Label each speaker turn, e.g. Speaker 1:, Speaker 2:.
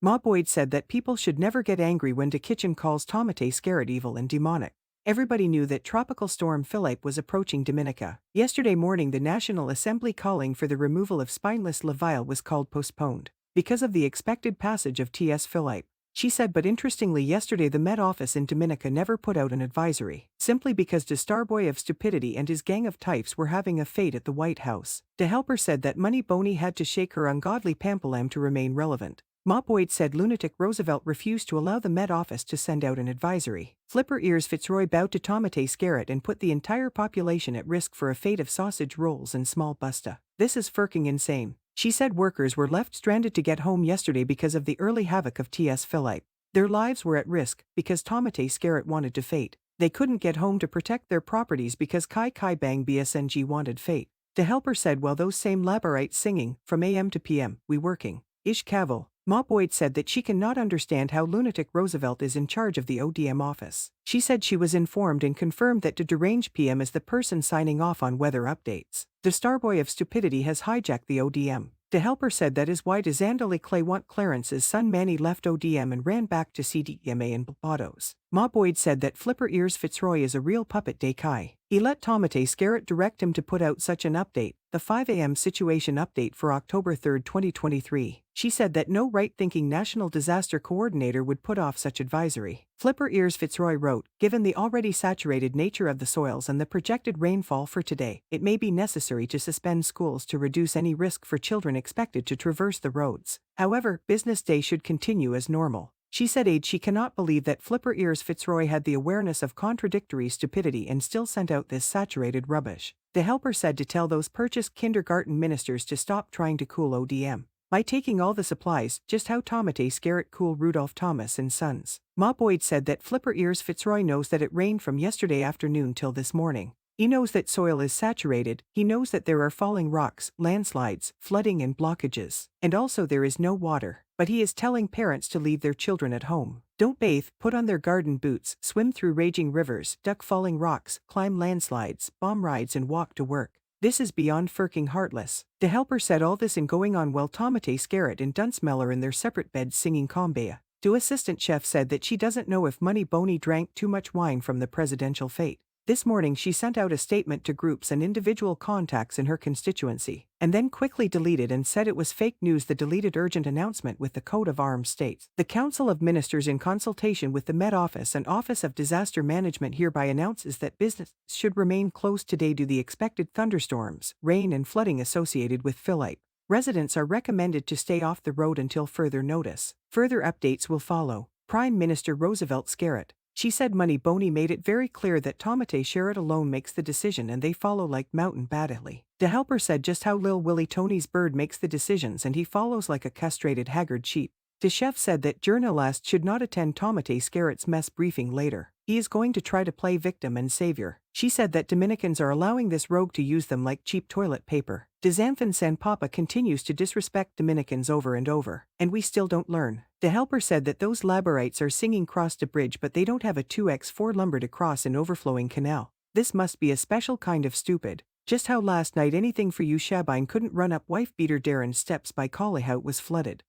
Speaker 1: Boyd'S said that people should never get angry when the kitchen calls Tomatay Skerrit evil and demonic. Everybody knew that Tropical Storm Phillipe was approaching Dominica. Yesterday morning the National Assembly calling for the removal of Spineless Le-Vile was called postponed, because of the expected passage of TS Phillipe. She said, but interestingly yesterday the Met Office in Dominica never put out an advisory, simply because the Starboy of Stupidity and his Gang of Tiefs were having a fete at the White House. The helper said that Money Boney had to shake her ungodly pampalam to remain relevant. Boyd'S said Lunatic Roosevelt refused to allow the Met Office to send out an advisory. Flipper Ears Fitzroy bowed to Tomatay Skerrit and put the entire population at risk for a fate of sausage rolls and small Busta. This is ferking insane. She said workers were left stranded to get home yesterday because of the early havoc of TS Phillipe. Their lives were at risk because Tomatay Skerrit wanted to fete. They couldn't get home to protect their properties because Chi Chi Bang Bsng wanted fete. The helper said, well, those same labahrites singing, from AM to PM, we working. Ish kaval. Boyd'S said that she cannot understand how Lunatic Roosevelt is in charge of the ODM office. She said she was informed and confirmed that the deranged PM is the person signing off on weather updates. The Starboy of Stupidity has hijacked the ODM. The helper said that is why ungodly Clay want Clarence's son Manny left ODM and ran back to CDMA in Boyd'S. Boyd'S said that Flipper Ears Fitzroy is a real puppet day Kai. He let Tomatay Skerrit direct him to put out such an update, the 5 a.m. situation update for October 3, 2023. She said that no right-thinking national disaster coordinator would put off such advisory. Flipper Ears Fitzroy wrote, given the already saturated nature of the soils and the projected rainfall for today, it may be necessary to suspend schools to reduce any risk for children expected to traverse the roads. However, business day should continue as normal. She said she cannot believe that Flipper Ears Fitzroy had the awareness of contradictory stupidity and still sent out this saturated rubbish. The helper said to tell those purchased kindergarten ministers to stop trying to cool ODM by taking all the supplies, just how Tomatay Skerrit cool Rudolph Thomas and Sons. Boyd'S said that Flipper Ears Fitzroy knows that it rained from yesterday afternoon till this morning. He knows that soil is saturated, he knows that there are falling rocks, landslides, flooding and blockages, and also there is no water. But he is telling parents to leave their children at home. Don't bathe, put on their garden boots, swim through raging rivers, duck falling rocks, climb landslides, bomb rides and walk to work. This is beyond ferking heartless. The helper said all this in going on while Tomatay Skerrit and Dunsmeller in their separate beds singing Kombea. The assistant chef said that she doesn't know if Money Boney drank too much wine from the presidential fete. This morning she sent out a statement to groups and individual contacts in her constituency, and then quickly deleted and said it was fake news. The deleted urgent announcement with the coat of arms states, the Council of Ministers in consultation with the Met Office and Office of Disaster Management hereby announces that business should remain closed today due to the expected thunderstorms, rain and flooding associated with Phillipe. Residents are recommended to stay off the road until further notice. Further updates will follow. Prime Minister Roosevelt Skerrit. She said Money Boney made it very clear that Tomatay Skerrit alone makes the decision and they follow like mountain badly. The helper said just how Lil Willie Tony's bird makes the decisions and he follows like a castrated haggard sheep. The chef said that journalists should not attend Tomatay Skerrit's mess briefing later. He is going to try to play victim and savior. She said that Dominicans are allowing this rogue to use them like cheap toilet paper. Xanthan San Papa continues to disrespect Dominicans over and over, and we still don't learn. The helper said that those labahrites are singing cross to bridge but they don't have a 2x4 lumber to cross an overflowing canal. This must be a special kind of stupid. Just how last night anything for you Shabine couldn't run up wife beater Darren's steps by Collyhout was flooded.